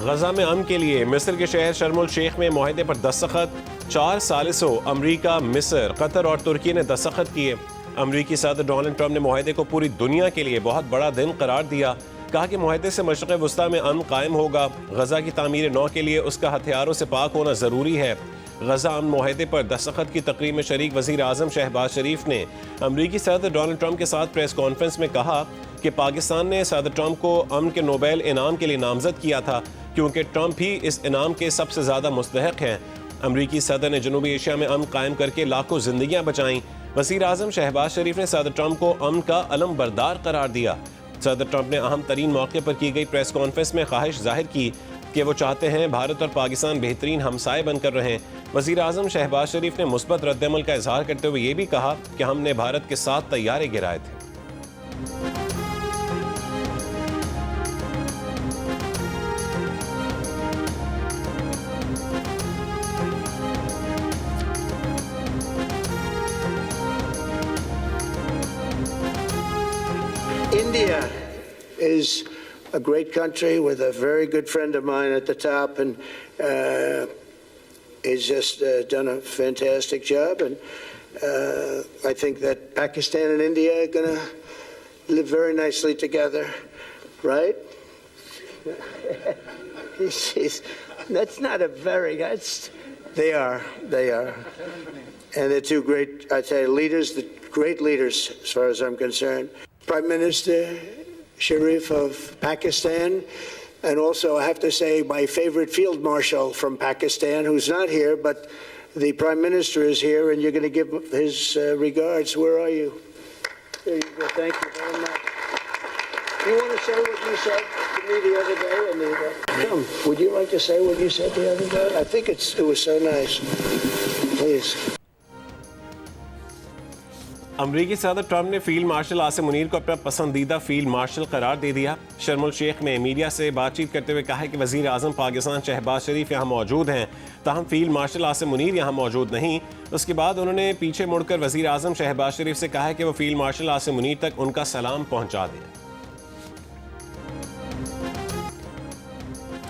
गजा में अमन के लिए मिस्र के शहर शर्मुल शेख में मुआहदे पर दस्तखत। 4 सालिसों अमरीका, मिस्र, कतर और तुर्की ने दस्तखत किए। अमरीकी सदर डोनाल्ड ट्रंप ने मुआहदे को पूरी दुनिया के लिए बहुत बड़ा दिन करार दिया। कहा कि मुआहदे से मशरिक़ वस्ता में अमन कायम होगा। गजा की तामीर नौ के लिए उसका हथियारों से पाक होना ज़रूरी है। गजा अमन मुआहदे पर दस्तखत की तकरीब में शरीक वज़ीर आज़म शहबाज शरीफ ने अमरीकी सदर डोनाल्ड ट्रंप के साथ प्रेस कॉन्फ्रेंस में कहा कि पाकिस्तान ने सदर ट्रंप को अमन के नोबेल इनाम के लिए नामजद किया था, क्योंकि ट्रंप ही इस इनाम के सबसे ज़्यादा मुस्तहक हैं। अमरीकी सदर ने जनूबी एशिया में अमन कायम करके लाखों जिंदगियां बचाईं। वज़ीर आज़म शहबाज शरीफ ने सदर ट्रंप को अमन का अलम बरदार करार दिया। सदर ट्रंप ने अहम तरीन मौके पर की गई प्रेस कॉन्फ्रेंस में ख्वाहिश जाहिर की कि वो चाहते हैं भारत और पाकिस्तान बेहतरीन हमसाए बनकर रहें। वज़ीर आज़म शहबाज शरीफ ने मुस्बत रद्दअमल का इजहार करते हुए ये भी कहा कि हमने भारत के 7 तैयारे गिराए थे। India is a great country with a very good friend of mine at the top, and he's just done a fantastic job. And I think that Pakistan and India are going to live very nicely together, right? That's not a very. They are, and they're two great, I'd say, leaders, great leaders as far as I'm concerned. Prime Minister Sharif of Pakistan, and also I have to say my favorite field marshal from Pakistan, who's not here, but the Prime Minister is here, and you're going to give his regards. Where are you? There you go. Thank you very much. You want to say what you said to me the other day? Come, would you like to say what you said the other day? I think it was so nice. Please. अमरीकी सदर Trump ने field marshal Asim Munir को अपना पसंदीदा field marshal करार दे दिया। शर्मुल शेख में media से बातचीत करते हुए कहा कि वज़ीर आज़म पाकिस्तान शहबाज शरीफ यहाँ मौजूद हैं, ताहम फील्ड मार्शल आसिम मुनीर यहाँ मौजूद नहीं। उसके बाद उन्होंने पीछे मुड़कर वज़ीर आज़म शहबाज शरीफ से कहा कि वो फील्ड मार्शल आसिम मुनीर तक उनका सलाम पहुँचा दें।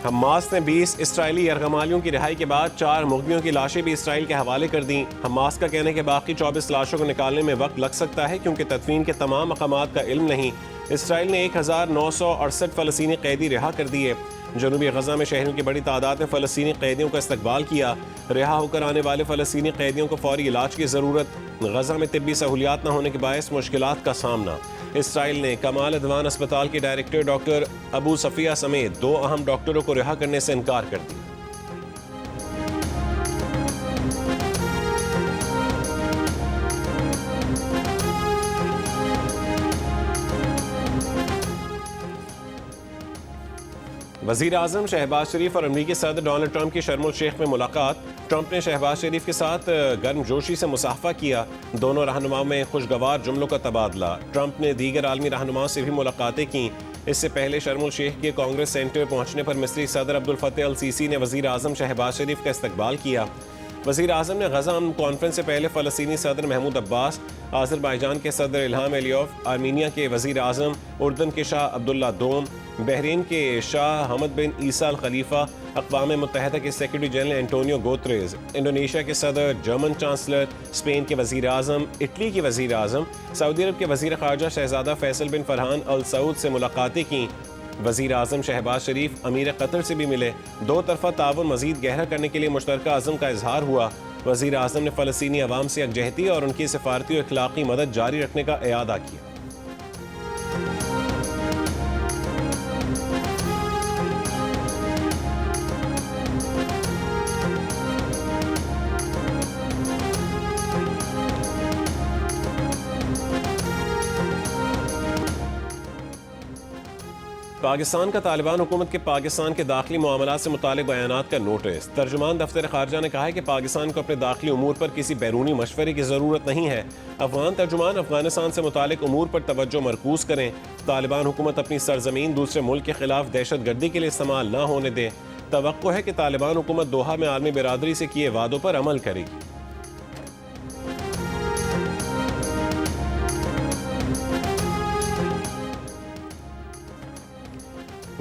हमास ने 20 इसराइली यरगमालियों की रिहाई के बाद 4 मुग़नियों की लाशें भी इसराइल के हवाले कर दी। हमास का कहना है कि बाकी 24 लाशों को निकालने में वक्त लग सकता है, क्योंकि तदफीन के तमाम मकामात का इल्म नहीं। इसराइल ने 1968 फ़लस्तीनी कैदी रिहा कर दिए। जनूबी गजा में शहरों की बड़ी तादाद में फ़लस्तीनी कैदियों का इस्तकबाल किया। रिहा होकर आने वाले फ़लस्तीनी कैदियों को फौरी इलाज की ज़रूरत। गजा में तिब्बी सहूलियात न होने के बायस मुश्किलात का सामना। इसराइल ने कमाल अदवान अस्पताल के डायरेक्टर डॉक्टर अबू सफिया समेत 2 अहम डॉक्टरों को रिहा करने से इनकार कर दिया। वज़ीर आज़म शहबाज शरीफ और अमरीकी सदर डोनाल्ड ट्रंप की शर्मुल शेख में मुलाकात। ट्रंप ने शहबाज शरीफ के साथ गर्मजोशी से मुसाफा किया। दोनों रहनुमाओं में खुशगवार जुमलों का तबादला। ट्रंप ने दीगर आलमी रहनुमाओं से भी मुलाकातें की। इससे पहले शर्मुल शेख के कांग्रेस सेंटर पहुंचने पर मिस्री सदर अब्दुल फतेह अल सीसी ने वज़ीर आज़म शहबाज शरीफ का इस्तकबाल किया। वज़ीर आज़म ने गजा अमन कॉन्फ्रेंस से पहले फ़लस्तीनी सदर महमूद अब्बास, आज़रबाईजान के सदर इल्हाम एलियोफ, आर्मीनिया के वज़ीर आज़म, उर्दन के शाह अब्दुल्ला दोम, बहरीन के शाह हमद बिन ईसा अल खलीफा, अक़वाम मुत्तहिदा के secretary general Antonio Guterres, Indonesia के सदर, जर्मन चांसलर, स्पेन के वज़ीर आज़म, इटली के वज़ीर आज़म, सऊदी अरब के वज़ीर ख़ारजा शहज़ादा फैसल बिन फरहान अल सऊद से मुलाकातें की। वज़ीर आज़म शहबाज शरीफ अमीर कतर से भी मिले। 2 तरफ़ा ताउन मज़ीद गहरा करने के लिए मुश्तरका अज़म का इजहार हुआ। वज़ीर आज़म ने फ़लस्तीनी अवाम से यकजहती और उनकी सिफारती और अखलाक़ी मदद जारी रखने का इयादा किया। पाकिस्तान का तालिबान हुकूमत के पाकिस्तान के दाखिली मामलात से मुतालिक बयानात का नोटिस। तर्जुमान दफ्तर ख़ारजा ने कहा है कि पाकिस्तान को अपने दाखिली उमूर पर किसी बैरूनी मशवरे की ज़रूरत नहीं है। अफगान तर्जुमान अफगानिस्तान से मुतालिक उमूर पर तवज्जो मरकूज़ करें। तालिबान हुकूमत अपनी सरजमीन दूसरे मुल्क के खिलाफ दहशत गर्दी के लिए इस्तेमाल न होने दे। तवक्को है कि तालिबान हुकूमत दोहा में आलमी बिरादरी से किए वादों पर अमल करेगी।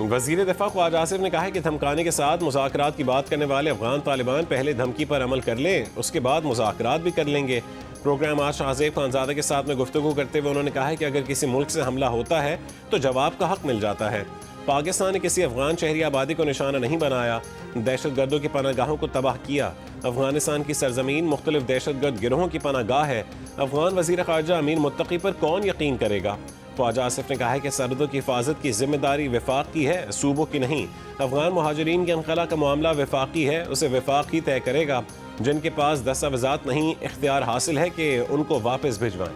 वज़ीर दिफा ख्वाजा आसिफ ने कहा है कि धमकाने के साथ मुज़ाकरात की बात करने वाले अफगान तालिबान पहले धमकी पर अमल कर लें, उसके बाद मुज़ाकरात भी कर लेंगे। प्रोग्राम आज शाहज़ेब खानज़ादा के साथ में गुफ्तगू करते हुए उन्होंने कहा है कि अगर किसी मुल्क से हमला होता है तो जवाब का हक मिल जाता है। पाकिस्तान ने किसी अफगान शहरी आबादी को निशाना नहीं बनाया, दहशतगर्दों की पनागाहों को तबाह किया। अफगानिस्तान की सरजमीन मुख्तलिफ दहशतगर्द गिरोहों की पनागाह है। अफगान वज़ीर ख़ारजा अमीर मुत्तकी पर कौन यकीन करेगा। ख्वाजा आसिफ ने कहा है कि सरहदों की हिफाजत की जिम्मेदारी विफाक की है, सूबों की नहीं। अफगान मुहाजिरीन के अनखला का मामला विफाकी है, उसे विफाक ही तय करेगा। जिनके पास दस्तावेज़ात नहीं, इख्तियार हासिल है कि उनको वापस भिजवाएं।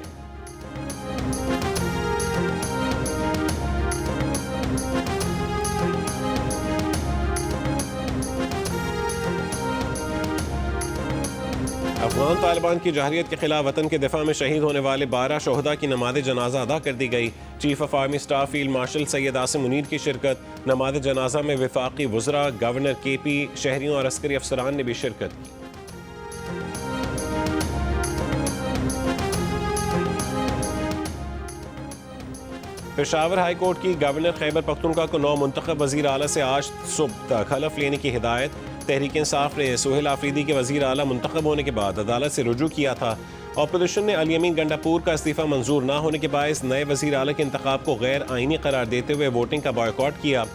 अफगान तालिबान की जहरियत के खिलाफ वतन के दिफा में शहीद होने वाले 12 शोहदा की नमाज जनाजा अदा कर दी गई। Chief of army staff field marshal Syed Asim Munir की शिरकत। नमाज जनाजा में वफाकी वज़रा, गवर्नर KP, शहरियों और अस्करी अफसरान ने भी शिरकत की। पेशावर हाई कोर्ट की गवर्नर खैबर पख्तूनख्वा को 9 मुंतखब वज़ीर आला से आज सुबह तक हलफ लेने की हिदायत। तहरीक इंसाफ ने सुहेल आफरीदी के वज़ीर आला मुंतखब होने के बाद अदालत से रुजू किया था। अपोजिशन ने अली अमीन गंडापुर का इस्तीफ़ा मंजूर न होने के बायस नए वज़ीर आला के इंतखाब को गैर आइनी करार देते हुए वोटिंग का बॉयकॉट किया।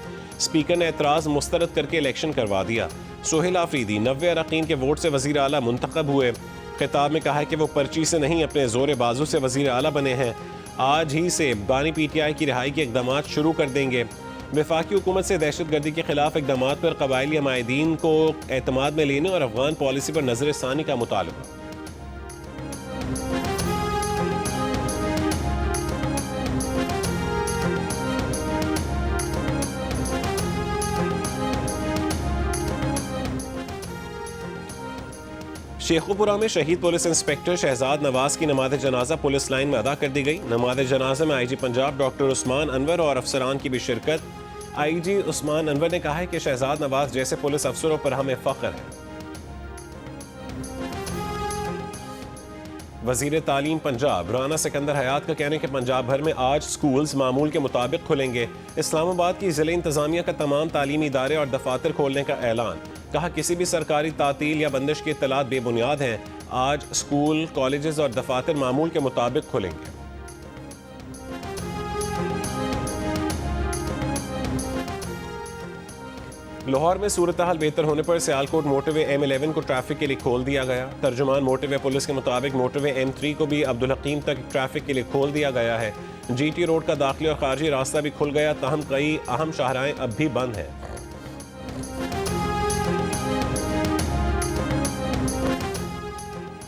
स्पीकर ने एतराज़ मुस्तरद करके इलेक्शन करवा दिया। सुहेल आफरीदी 90 अरकान के वोट से वज़ीर आला मुंतखब हुए। खिताब में कहा है कि वो पर्ची से नहीं, अपने जोर बाजू से वज़ीर आला बने हैं। आज ही से बानी PTI की रिहाई के इकदाम शुरू कर देंगे। वफाकी हुकूमत से दहशतगर्दी के खिलाफ इकदाम पर कबायली अमायदीन को एतमाद में लेने और अफगान पॉलिसी पर नजर सानी का मुतालबा। शेखुपुरा में शहीद पुलिस इंस्पेक्टर शहजाद नवाज की नमाज जनाजा पुलिस लाइन में अदा कर दी गई। नमाज जनाजा में IG पंजाब डॉक्टर उस्मान अनवर और अफसरान की भी शिरकत। IG उस्मान अनवर ने कहा है कि शहजाद नवाज जैसे पुलिस अफसरों पर हमें फख्र है। वजीर तालीम पंजाब राना सिकंदर हयात का कहना है कि पंजाब भर में आज स्कूल्स मामूल के मुताबिक खुलेंगे। इस्लामाबाद की जिले इंतजामिया का तमाम तालीमी इदारे और दफातर खोलने का ऐलान। कहा किसी भी सरकारी तातील या बंदिश की इत्तलात बेबुनियाद हैं। आज स्कूल, कॉलेजेस और दफातर मामूल के मुताबिक खुलेंगे। लाहौर में सूरत हाल बेहतर होने पर सियालकोट मोटरवे M11 को ट्रैफिक के लिए खोल दिया गया। तर्जुमान मोटरवे पुलिस के मुताबिक मोटरवे M3 को भी अब्दुल हकीम तक ट्रैफिक के लिए खोल दिया गया है। GT रोड का दाखिली और खारजी रास्ता भी खुल गया, ताहम कई अहम शाहराहें अब भी बंद हैं।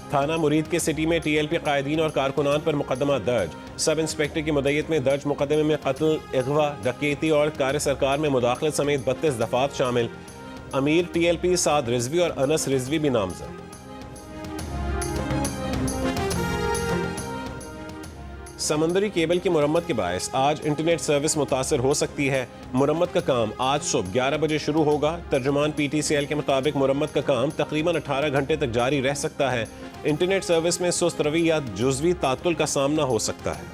थाना मुरीद के सिटी में TLP कायदीन और कारकुनान पर मुकदमा दर्ज। सब इंस्पेक्टर की मुद्दत में दर्ज मुकदमे में कत्ल, अगवा, डकैती और कार्य सरकार में मुदाखलत समेत 32 दफात शामिल। अमीर TLP साद रिजवी और अनस रिजवी भी नामजद। समंदरी केबल की मुरम्मत के बायस आज इंटरनेट सर्विस मुतासर हो सकती है। मुरम्मत का काम आज सुबह 11 बजे शुरू होगा। तर्जुमान PTCL के मुताबिक मुरम्मत का काम तकरीबन 18 घंटे तक जारी रह सकता है। इंटरनेट सर्विस में सुस्त रवी या जुज़वी तातुल का सामना हो सकता है।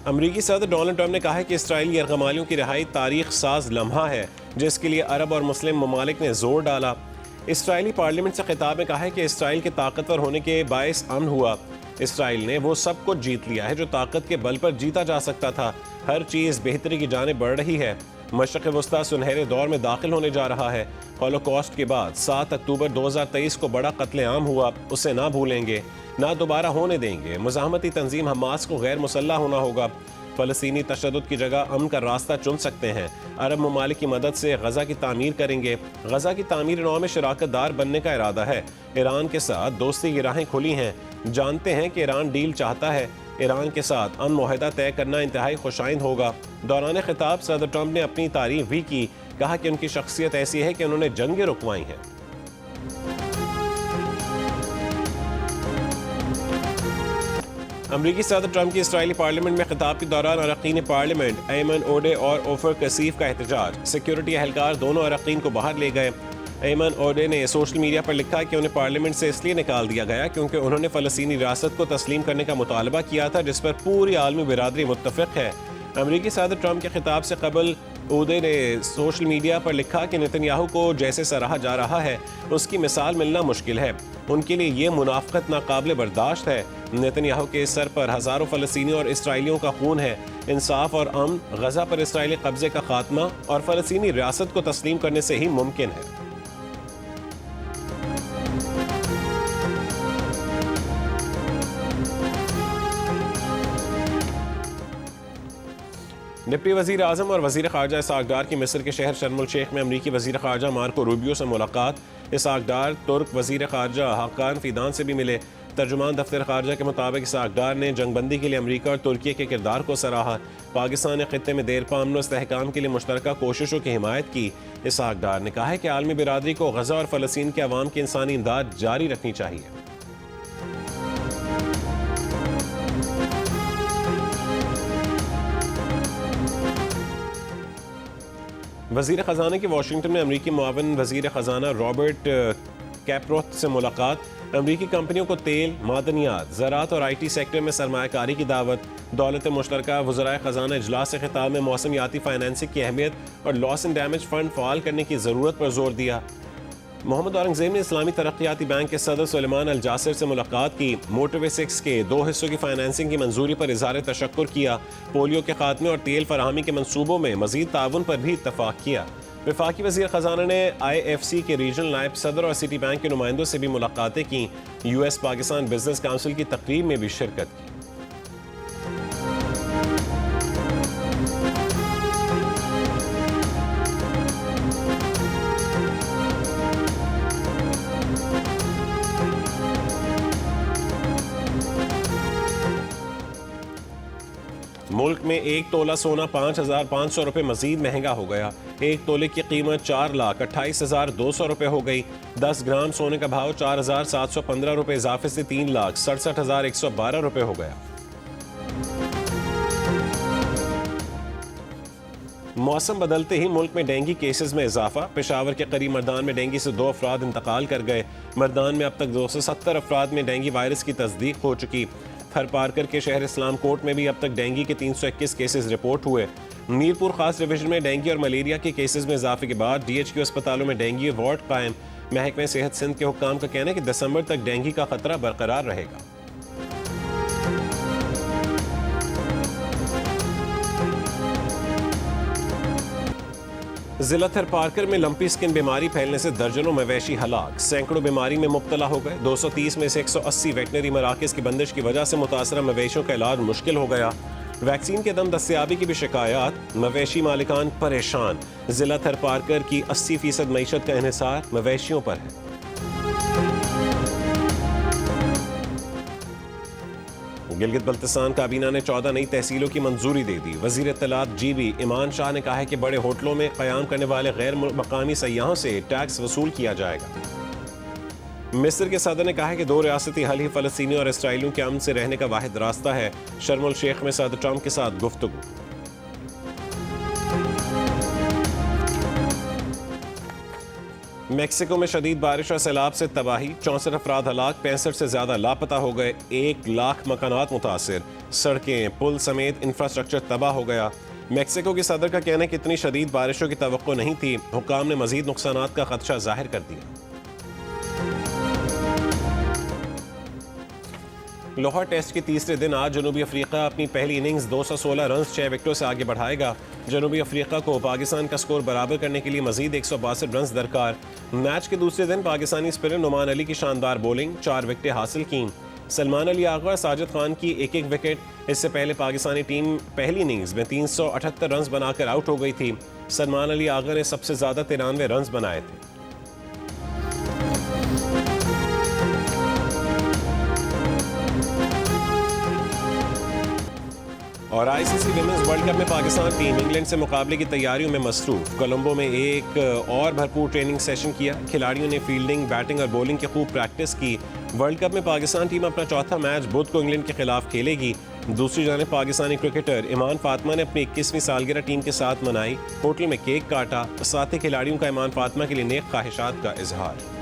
अमरीकी सदर डोनाल्ड ट्रंप ने कहा है कि इस्राएली यरगमालियों की रिहाई तारीख साज लम्हा है, जिसके लिए अरब और मुस्लिम ममालिक ने जोर डाला। इस्राएली पार्लियामेंट से खिताब में कहा है कि इस्राएल के ताकतवर होने के बायस अमन हुआ। इस्राएल ने वो सब कुछ जीत लिया है जो ताकत के बल पर जीता जा सकता था। हर चीज़ बेहतरी की जाने बढ़ रही है। मशरक़ वस्ता सुनहरे दौर में दाखिल होने जा रहा है। हॉलोकॉस्ट के बाद 7 अक्टूबर 2023 को बड़ा कत्लेआम हुआ, उसे ना भूलेंगे, ना दोबारा होने देंगे। मुज़ाहमती तंजीम हमास को गैर मुसल्लह होना होगा। फ़लस्तीनी तशद्दुद की जगह अमन का रास्ता चुन सकते हैं। अरब ममालिक की मदद से गज़ा की तामीर करेंगे। गज़ा की तामीर नौ में शराकत दार बनने का इरादा है। ईरान के साथ दोस्ती की राहें खुली हैं। जानते हैं कि ईरान डील चाहता है। ईरान के साथ अमन मुआहदा तय करना इंतहाई खुशाइंद होगा। दौरान खिताब सदर ट्रंप ने अपनी तारीफ भी की। कहा कि उनकी शख्सियत ऐसी है कि उन्होंने जंगें रुकवाई हैं। अमरीकी सदर ट्रंप की इसराइली पार्लियामेंट में खिताब के दौरान अरकान पार्लियामेंट ऐमन ओडे और ओफर कसीफ का एहतजाज। सिक्योरिटी एहलकार दोनों अरकान को बाहर ले गए। एमन ओडे ने सोशल मीडिया पर लिखा कि उन्हें पार्लियामेंट से इसलिए निकाल दिया गया क्योंकि उन्होंने फ़लस्तीनी रियासत को तस्लीम करने का मुतालबा किया था, जिस पर पूरी आलमी बिरादरी मुत्तफ़िक़ है। अमरीकी सदर ट्रंप के खिताब से कबल ओडे ने सोशल मीडिया पर लिखा कि नेतन्याहू को जैसे सराहा जा रहा है उसकी मिसाल मिलना मुश्किल है। उनके लिए ये मुनाफ़क़त नाकाबिल बर्दाश्त है। नेतन्याहू के सर पर हज़ारों फ़लस्तीनी और इसराइलियों का खून है। इंसाफ और अमन गज़ा पर इसराइली कब्ज़े का खात्मा और फ़लस्तीनी रियासत को तस्लीम करने से ही मुमकिन है। डिप्टी वज़ीर आज़म और वज़ीर ख़ारजा इसहाक़ डार की मिस्र के शहर शर्म अल शेख में अमरीकी वज़ीर ख़ारजा मार्को रूबियो से मुलाकात। इसहाक़ डार तुर्क वज़ीर ख़ारजा हाकान फ़िदान से भी मिले। तर्जुमान दफ्तर ख़ारजा के मुताबिक इसहाक़ डार ने जंगबंदी के लिए अमरीका और तुर्की के किरदार को सराहा। पाकिस्तान ने ख़ित्ते में देरपा अमन व इस्तेहकाम के लिए मुश्तरका कोशिशों की हिमायत की। इसहाक़ डार ने कहा है कि आलमी बिरादरी को गज़ा और फ़लस्तीन के अवाम की इंसानी इमदाद जारी रखनी चाहिए। वज़ीर ख़जाना की वाशिंगटन में अमरीकी मुआविन वज़ीर ख़जाना रॉबर्ट कैपरोथ से मुलाकात। अमरीकी कंपनियों को तेल, मादनियात, ज़राअत और IT सेक्टर में सरमायाकारी की दावत। दौलत मुश्तरका वज़राए ख़जाना इजलास से खिताब में मौसमियाती फाइनेंसिंग की अहमियत और loss and damage fund fall करने की ज़रूरत पर जोर दिया। मोहम्मद औरंगज़ेब ने इस्लामी तरक्याती बैंक के सदर सुलेमान अल जासिर से मुलाकात की। मोटरवे 6 के 2 हिस्सों की फाइनेंसिंग की मंजूरी पर इज़हार तशक्कुर किया। पोलियो के खात्मे और तेल फराहमी के मनसूबों में मज़ीद ताउन पर भी इत्तफ़ाक़ किया। वफाकी वज़ीर ख़जाना ने IFC के रीजनल नायब सदर और सिटी बैंक के नुमाइंदों से भी मुलाकातें की। US पाकिस्तान बिजनेस काउंसिल की तकरीब में भी शिरकत की। मुल्क में 1 तोला सोना 5,500 रुपये मजीद महंगा हो गया। 1 तोले की कीमत 4,28,200 रुपये हो गई। 10 ग्राम सोने का भाव 4,715 रुपये इजाफे से 3,67,112 रुपये हो गया। मौसम बदलते ही मुल्क में डेंगू केसेस में इजाफा। पेशावर के करीब मर्दान में डेंगू से 2 अफराद इंतकाल कर गए। मर्दान में अब तक 270 अफराद में डेंगू वायरस की तस्दीक हो चुकी। थर पारकर के शहर इस्लाम कोट में भी अब तक डेंगू के 321 केसेस रिपोर्ट हुए। मीरपुर खास डिवीजन में डेंगू और मलेरिया के केसेस में इजाफे के बाद DHQ अस्पतालों में डेंगू वार्ड कायम। महकमे सेहत सिंध के हुक्काम का कहना है कि दिसंबर तक डेंगू का खतरा बरकरार रहेगा। जिला थर पारकर में लंपी स्किन बीमारी फैलने से दर्जनों मवेशी हलाक। सैकड़ों बीमारी में मुब्तला हो गए। 230 में से 180 वेटनरी मराकज की बंदिश की वजह से मुतासरा मवेशियों का इलाज मुश्किल हो गया। वैक्सीन के दम दस्तयाबी की भी शिकायत। मवेशी मालिकान परेशान। जिला थर पारकर की 80% मईशत का इन्हिसार मवेशियों पर है। गिलगित बल्तिस्तान काबीना ने 14 नई तहसीलों की मंजूरी दे दी। वजीर इत्तलात GB ईमान शाह ने कहा है कि बड़े होटलों में क़याम करने वाले गैर मकामी सयाहों से टैक्स वसूल किया जाएगा। मिस्र के सदर ने कहा है कि 2 रियासती हल ही फ़लस्तीनी और इसराइलियों के अमन से रहने का वाहिद रास्ता है। शर्म अल शेख में सदर ट्रंप के साथ गुफ्तगू। मेक्सिको में शदीद बारिश और सैलाब से तबाही। 64 अफराद हलाक, 65 से ज्यादा लापता हो गए। 1 लाख मकानात मुतासिर। सड़कें, पुल समेत इंफ्रास्ट्रक्चर तबाह हो गया। मेक्सिको के सदर का कहना है कि इतनी शदीद बारिशों की तवक्को नहीं थी। हुक्काम ने मजीद नुकसानात का खदशा जाहिर कर दिया। लाहौर टेस्ट के तीसरे दिन आज जनूबी अफ्रीका अपनी पहली इनिंग्स 216 रन 6 विकेटों से आगे बढ़ाएगा। जनूबी अफ्रीका को पाकिस्तान का स्कोर बराबर करने के लिए मजीद 162 रन दरकार। मैच के दूसरे दिन पाकिस्तानी स्पिनर नुमान अली की शानदार बॉलिंग, 4 विकेटें हासिल की। सलमान अली आगा और साजिद खान की एक एक विकेट। इससे पहले पाकिस्तानी टीम पहली इनिंग्स में 378 रन बनाकर आउट हो गई थी। सलमान अली आगा ने सबसे ज्यादा 93 रन बनाए थे। और ICC विमेंस वर्ल्ड कप में पाकिस्तान टीम इंग्लैंड से मुकाबले की तैयारियों में मसरूफ। कोलंबो में एक और भरपूर ट्रेनिंग सेशन किया। खिलाड़ियों ने फील्डिंग, बैटिंग और बॉलिंग की खूब प्रैक्टिस की। वर्ल्ड कप में पाकिस्तान टीम अपना चौथा मैच बुध को इंग्लैंड के खिलाफ खेलेगी। दूसरी जानिब पाकिस्तानी क्रिकेटर इमान फातिमा ने अपनी 21वीं सालगिरह टीम के साथ मनाई। होटल में केक काटा। साथी खिलाड़ियों का इमान फातिमा के लिए नेक ख्वाहिशात का इजहार।